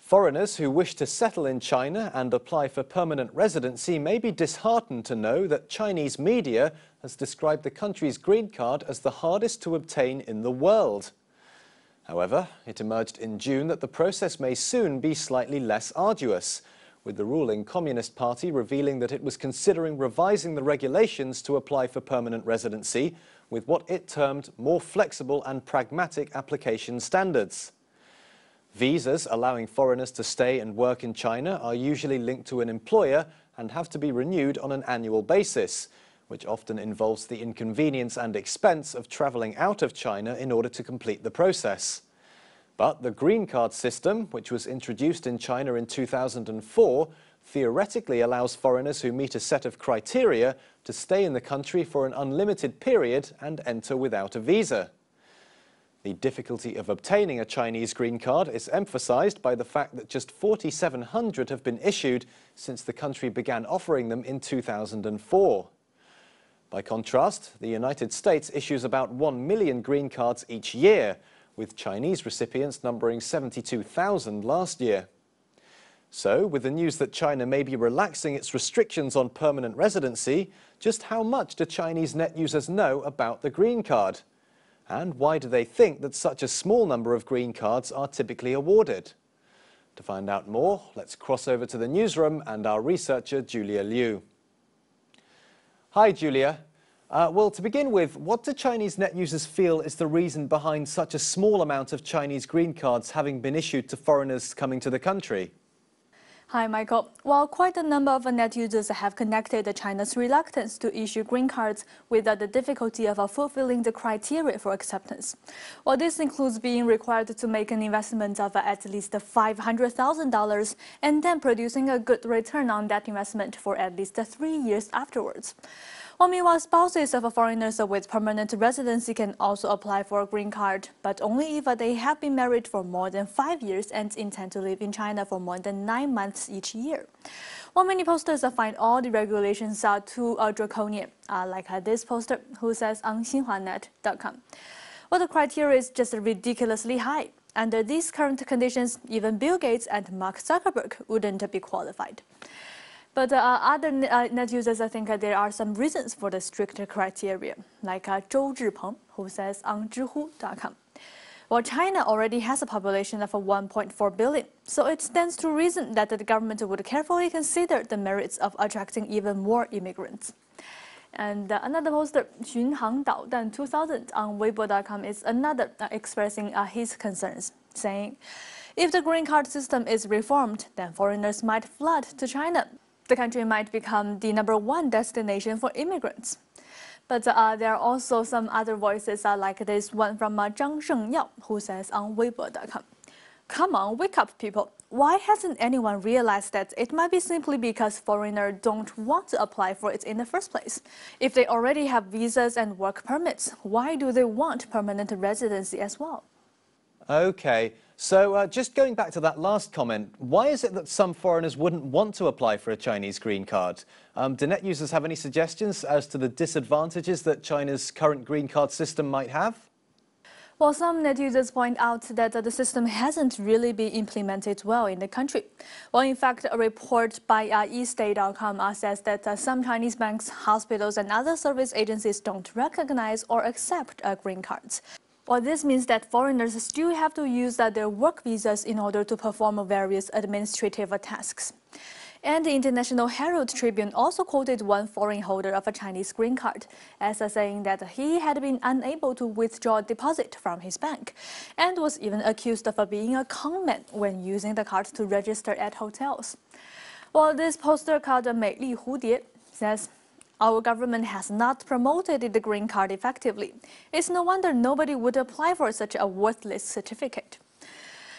Foreigners who wish to settle in China and apply for permanent residency may be disheartened to know that Chinese media has described the country's green card as the hardest to obtain in the world. However, it emerged in June that the process may soon be slightly less arduous, with the ruling Communist Party revealing that it was considering revising the regulations to apply for permanent residency with what it termed more flexible and pragmatic application standards. Visas allowing foreigners to stay and work in China are usually linked to an employer and have to be renewed on an annual basis, which often involves the inconvenience and expense of travelling out of China in order to complete the process. But the green card system, which was introduced in China in 2004, theoretically allows foreigners who meet a set of criteria to stay in the country for an unlimited period and enter without a visa. The difficulty of obtaining a Chinese green card is emphasized by the fact that just 4,700 have been issued since the country began offering them in 2004. By contrast, the United States issues about 1 million green cards each year, with Chinese recipients numbering 72,000 last year. So, with the news that China may be relaxing its restrictions on permanent residency, just how much do Chinese net users know about the green card? And why do they think that such a small number of green cards are typically awarded? To find out more, let's cross over to the newsroom and our researcher, Julia Liu. Hi, Julia. Well, to begin with, what do Chinese net users feel is the reason behind such a small amount of Chinese green cards having been issued to foreigners coming to the country? Hi, Michael. Well, quite a number of net users have connected China's reluctance to issue green cards with the difficulty of fulfilling the criteria for acceptance. Well, this includes being required to make an investment of at least $500,000 and then producing a good return on that investment for at least 3 years afterwards. Well, meanwhile, spouses of foreigners with permanent residency can also apply for a green card, but only if they have been married for more than 5 years and intend to live in China for more than 9 months each year. While many posters find all the regulations too draconian, like this poster who says on xinhuanet.com. Well, the criteria is just ridiculously high. Under these current conditions, even Bill Gates and Mark Zuckerberg wouldn't be qualified. But other net users think there are some reasons for the stricter criteria, like Zhou Zhipeng, who says on Zhihu.com. Well, China already has a population of 1.4 billion, so it stands to reason that the government would carefully consider the merits of attracting even more immigrants. And another poster, Xunhang Daodan 2000 on Weibo.com, is another expressing his concerns, saying, if the green card system is reformed, then foreigners might flood to China. The country might become the #1 destination for immigrants. But there are also some other voices like this one from Zhang Shengyao, who says on Weibo.com, come on, wake up people. Why hasn't anyone realized that it might be simply because foreigners don't want to apply for it in the first place? If they already have visas and work permits, why do they want permanent residency as well? Okay, so just going back to that last comment, why is it that some foreigners wouldn't want to apply for a Chinese green card? Do net users have any suggestions as to the disadvantages that China's current green card system might have? Well, some net users point out that the system hasn't really been implemented well in the country. Well, in fact, a report by eState.com says that some Chinese banks, hospitals, and other service agencies don't recognize or accept green cards. Well, this means that foreigners still have to use their work visas in order to perform various administrative tasks. And the International Herald Tribune also quoted one foreign holder of a Chinese green card as saying that he had been unable to withdraw a deposit from his bank and was even accused of being a conman when using the card to register at hotels. Well, this poster called 美丽蝴蝶 says, our government has not promoted the green card effectively. It's no wonder nobody would apply for such a worthless certificate.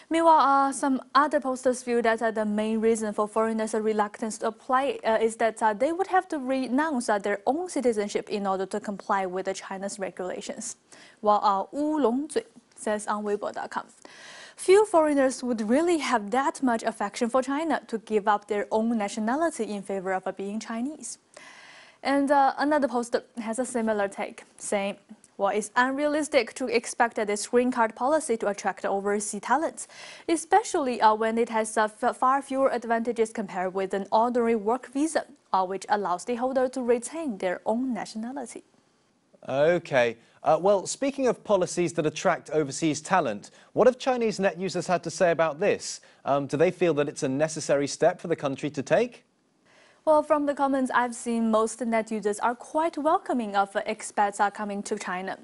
Meanwhile, some other posters feel that the main reason for foreigners' reluctance to apply is that they would have to renounce their own citizenship in order to comply with China's regulations. While Wu Longzui says on Weibo.com, few foreigners would really have that much affection for China to give up their own nationality in favor of being Chinese. And another poster has a similar take, saying, Well, it's unrealistic to expect this green card policy to attract overseas talents, especially when it has far fewer advantages compared with an ordinary work visa, which allows the holder to retain their own nationality. Okay. Well, speaking of policies that attract overseas talent, what have Chinese net users had to say about this? Do they feel that it's a necessary step for the country to take? Well, from the comments I've seen, most net users are quite welcoming of expats coming to China.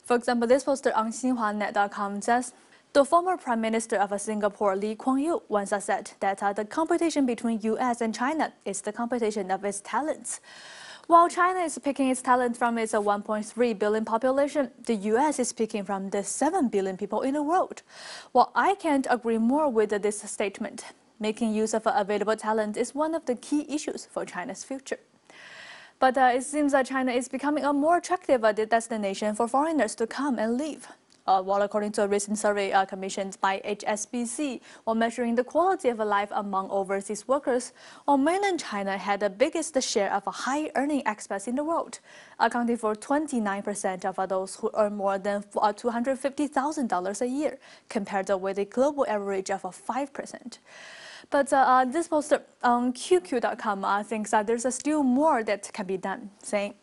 For example, this poster on xinhuanet.com says, the former Prime Minister of Singapore, Lee Kuan Yew, once said that the competition between U.S. and China is the competition of its talents. While China is picking its talent from its 1.3 billion population, the U.S. is picking from the 7 billion people in the world. Well, I can't agree more with this statement. Making use of available talent is one of the key issues for China's future. But it seems that China is becoming a more attractive destination for foreigners to come and live. Well, according to a recent survey commissioned by HSBC, while measuring the quality of life among overseas workers, mainland China had the biggest share of high-earning expats in the world, accounting for 29% of those who earn more than $250,000 a year, compared with a global average of 5%. But this poster on QQ.com thinks that there's still more that can be done, saying,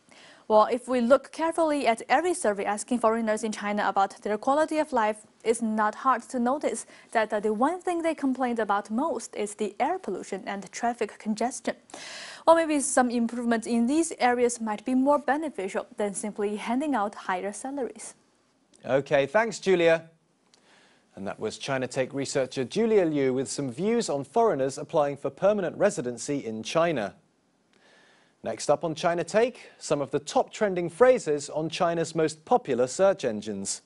well, if we look carefully at every survey asking foreigners in China about their quality of life, it's not hard to notice that the one thing they complained about most is the air pollution and traffic congestion. Or maybe some improvements in these areas might be more beneficial than simply handing out higher salaries. Okay, thanks, Julia. And that was China Take researcher Julia Liu with some views on foreigners applying for permanent residency in China. Next up on China Take, some of the top trending phrases on China's most popular search engines.